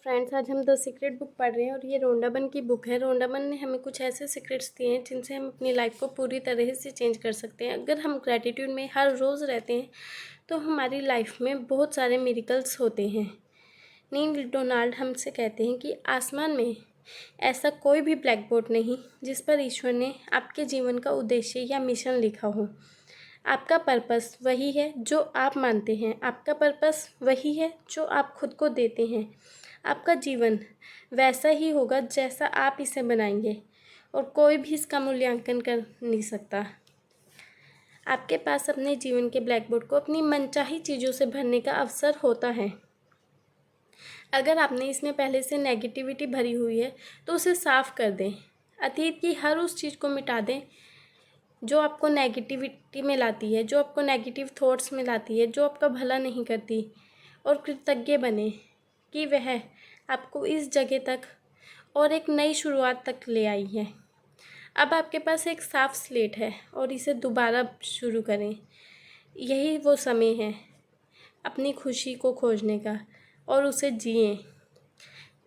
Friends, आज हम the secret book पढ़ रहे हैं और ये रोंडाबन की बुक है। रोंडाबन ने हमें कुछ ऐसे सीक्रेट्स दिए हैं जिनसे हम अपनी लाइफ को पूरी तरह से चेंज कर सकते हैं। अगर हम ग्रैटिट्यूड में हर रोज़ रहते हैं तो हमारी लाइफ में बहुत सारे मिरेकल्स होते हैं। नील डोनाल्ड हमसे कहते हैं कि आसमान में ऐसा कोई भी ब्लैक बोर्ड नहीं जिस पर ईश्वर ने आपके जीवन का उद्देश्य या मिशन लिखा हो। आपका पर्पस वही है जो आप मानते हैं, आपका पर्पस वही है जो आप खुद को देते हैं। आपका जीवन वैसा ही होगा जैसा आप इसे बनाएंगे और कोई भी इसका मूल्यांकन कर नहीं सकता। आपके पास अपने जीवन के ब्लैक बोर्ड को अपनी मनचाही चीज़ों से भरने का अवसर होता है। अगर आपने इसमें पहले से नेगेटिविटी भरी हुई है तो उसे साफ़ कर दें। अतीत की हर उस चीज़ को मिटा दें जो आपको नेगेटिविटी में लाती है, जो आपको नेगेटिव थॉट्स में लाती है, जो आपका भला नहीं करती, और कृतज्ञ बने कि वह आपको इस जगह तक और एक नई शुरुआत तक ले आई है। अब आपके पास एक साफ़ स्लेट है और इसे दोबारा शुरू करें। यही वो समय है अपनी खुशी को खोजने का और उसे जिएं।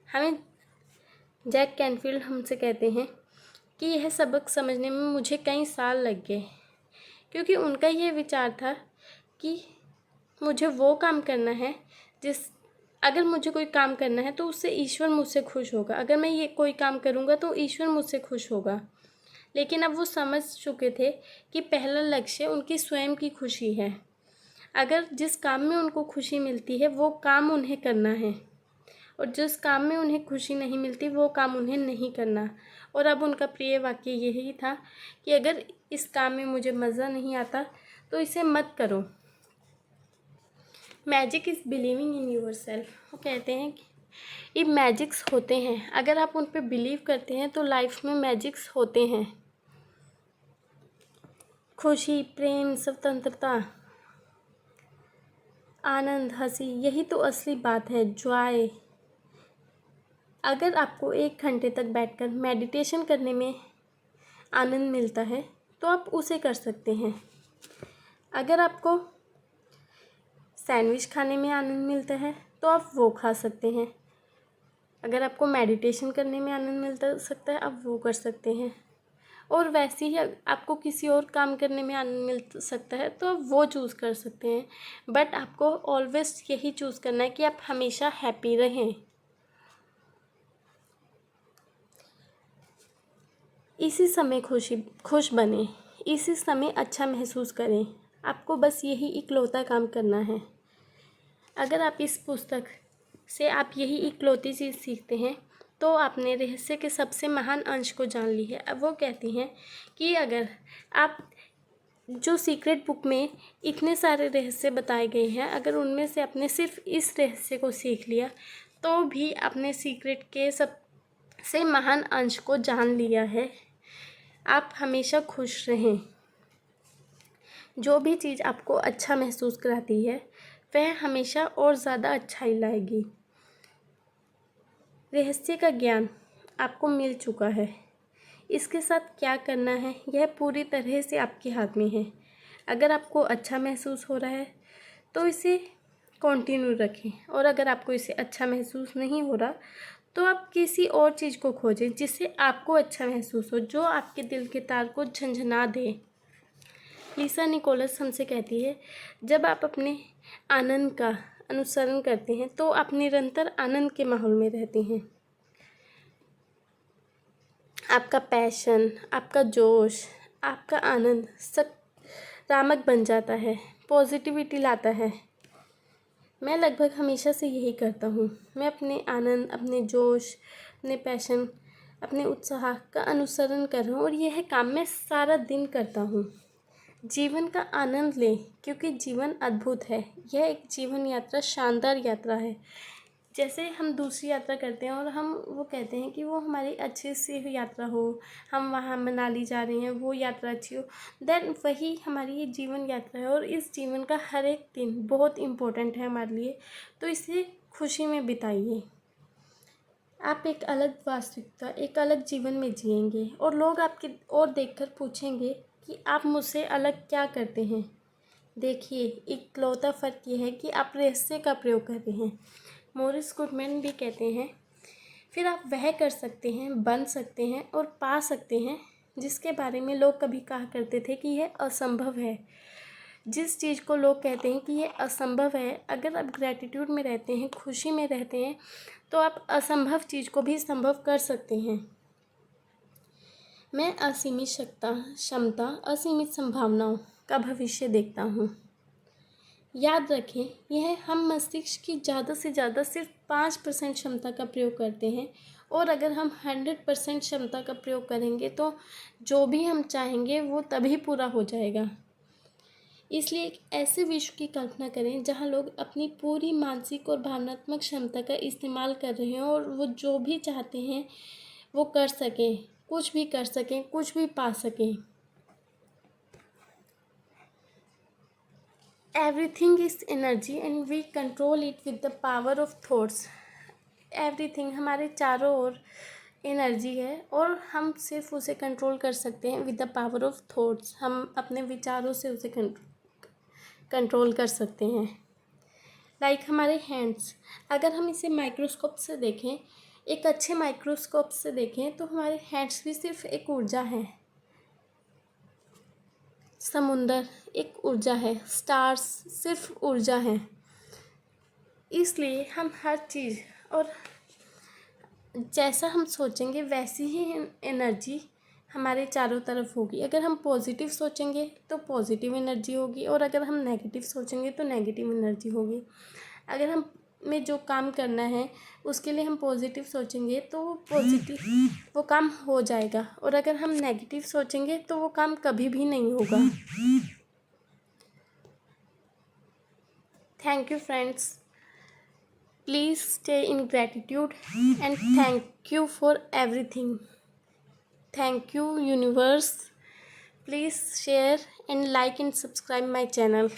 हमें जैक कैनफील्ड हमसे कहते हैं कि यह सबक समझने में मुझे कई साल लग गए, क्योंकि उनका ये विचार था कि मुझे वो काम करना है अगर मुझे कोई काम करना है तो उससे ईश्वर मुझसे खुश होगा। अगर मैं ये कोई काम करूँगा तो ईश्वर मुझसे खुश होगा। लेकिन अब वो समझ चुके थे कि पहला लक्ष्य उनकी स्वयं की खुशी है। अगर जिस काम में उनको खुशी मिलती है वो काम उन्हें करना है, और जिस काम में उन्हें खुशी नहीं मिलती वो काम उन्हें नहीं करना। और अब उनका प्रिय वाक्य यही था कि अगर इस काम में मुझे मज़ा नहीं आता तो इसे मत करो। Magic is believing in yourself. वो कहते हैं कि ये मैजिक्स होते हैं, अगर आप उन पर बिलीव करते हैं तो लाइफ में मैजिक्स होते हैं। खुशी, प्रेम, स्वतंत्रता, आनंद, हंसी, यही तो असली बात है, जॉय। अगर आपको 1 घंटे तक बैठकर मेडिटेशन करने में आनंद मिलता है तो आप उसे कर सकते हैं। अगर आपको सैंडविच खाने में आनंद मिलता है तो आप वो खा सकते हैं। अगर आपको मेडिटेशन करने में आनंद मिलता सकता है आप वो कर सकते हैं। और वैसे ही आपको किसी और काम करने में आनंद मिल सकता है तो आप वो चूज़ कर सकते हैं। बट आपको ऑलवेज यही चूज़ करना है कि आप हमेशा हैप्पी रहें। इसी समय खुश बने, इसी समय अच्छा महसूस करें। आपको बस यही इकलौता काम करना है। अगर आप इस पुस्तक से आप यही इकलौती चीज़ सीखते हैं तो आपने रहस्य के सबसे महान अंश को जान ली है। अब वो कहती हैं कि अगर आप जो सीक्रेट बुक में इतने सारे रहस्य बताए गए हैं, अगर उनमें से आपने सिर्फ इस रहस्य को सीख लिया तो भी आपने सीक्रेट के सबसे महान अंश को जान लिया है। आप हमेशा खुश रहें। जो भी चीज़ आपको अच्छा महसूस कराती है वह हमेशा और ज़्यादा अच्छाई लाएगी। रहस्य का ज्ञान आपको मिल चुका है, इसके साथ क्या करना है यह पूरी तरह से आपके हाथ में है। अगर आपको अच्छा महसूस हो रहा है तो इसे कंटिन्यू रखें, और अगर आपको इसे अच्छा महसूस नहीं हो रहा तो आप किसी और चीज़ को खोजें जिससे आपको अच्छा महसूस हो, जो आपके दिल के तार को झंझना दे। लीसा निकोलस हमसे कहती है, जब आप अपने आनंद का अनुसरण करते हैं तो आप निरंतर आनंद के माहौल में रहते हैं। आपका पैशन, आपका जोश, आपका आनंद सकारात्मक बन जाता है, पॉजिटिविटी लाता है। मैं लगभग हमेशा से यही करता हूँ। मैं अपने आनंद, अपने जोश, अपने पैशन, अपने उत्साह का अनुसरण कर रहा हूँ और यह काम मैं सारा दिन करता हूँ। जीवन का आनंद लें, क्योंकि जीवन अद्भुत है। यह एक जीवन यात्रा शानदार यात्रा है। जैसे हम दूसरी यात्रा करते हैं और हम वो कहते हैं कि वो हमारी अच्छी सी यात्रा हो, हम वहाँ मनाली जा रहे हैं, वो यात्रा अच्छी हो, देन वही हमारी ये जीवन यात्रा है। और इस जीवन का हर एक दिन बहुत इम्पोर्टेंट है हमारे लिए, तो इसे खुशी में बिताइए। आप एक अलग वास्तविकता, एक अलग जीवन में जिएंगे और लोग आपकी ओर देखकर पूछेंगे कि आप मुझसे अलग क्या करते हैं। देखिए, इकलौता फ़र्क ये है कि आप रहस्य का प्रयोग कर रहे हैं। मोर इज़ गुड मैन भी कहते हैं, फिर आप वह कर सकते हैं, बन सकते हैं और पा सकते हैं जिसके बारे में लोग कभी कहा करते थे कि यह असंभव है। जिस चीज़ को लोग कहते हैं कि ये असंभव है, अगर आप ग्रैटिट्यूड में रहते हैं, खुशी में रहते हैं, तो आप असंभव चीज़ को भी संभव कर सकते हैं। मैं असीमित क्षमता, असीमित संभावनाओं का भविष्य देखता हूँ। याद रखें, यह हम मस्तिष्क की ज़्यादा से ज़्यादा सिर्फ 5% क्षमता का प्रयोग करते हैं, और अगर हम 100% क्षमता का प्रयोग करेंगे तो जो भी हम चाहेंगे वो तभी पूरा हो जाएगा। इसलिए एक ऐसे विश्व की कल्पना करें जहां लोग अपनी पूरी मानसिक और भावनात्मक क्षमता का इस्तेमाल कर रहे हैं और वो जो भी चाहते हैं वो कर सकें, कुछ भी कर सकें, कुछ भी पा सकें। Everything is energy and we control it with the power of thoughts. Everything हमारे चारों ओर एनर्जी है और हम सिर्फ उसे कंट्रोल कर सकते हैं with the power of thoughts. हम अपने विचारों से उसे कंट्रोल कर सकते हैं। लाइक हमारे हैंड्स, अगर हम इसे माइक्रोस्कोप से देखें, एक अच्छे माइक्रोस्कोप से देखें, तो हमारे हैंड्स भी सिर्फ एक ऊर्जा है। समुंदर एक ऊर्जा है, स्टार्स सिर्फ ऊर्जा है। इसलिए हम हर चीज़ और जैसा हम सोचेंगे वैसी ही एनर्जी हमारे चारों तरफ होगी। अगर हम पॉजिटिव सोचेंगे तो पॉजिटिव एनर्जी होगी, और अगर हम नेगेटिव सोचेंगे तो नेगेटिव एनर्जी होगी। अगर हम में जो काम करना है उसके लिए हम पॉजिटिव सोचेंगे तो वो काम हो जाएगा, और अगर हम नेगेटिव सोचेंगे तो वो काम कभी भी नहीं होगा। Thank you friends, please stay in gratitude and thank you for everything. Thank you, universe. Please share and like and subscribe my channel.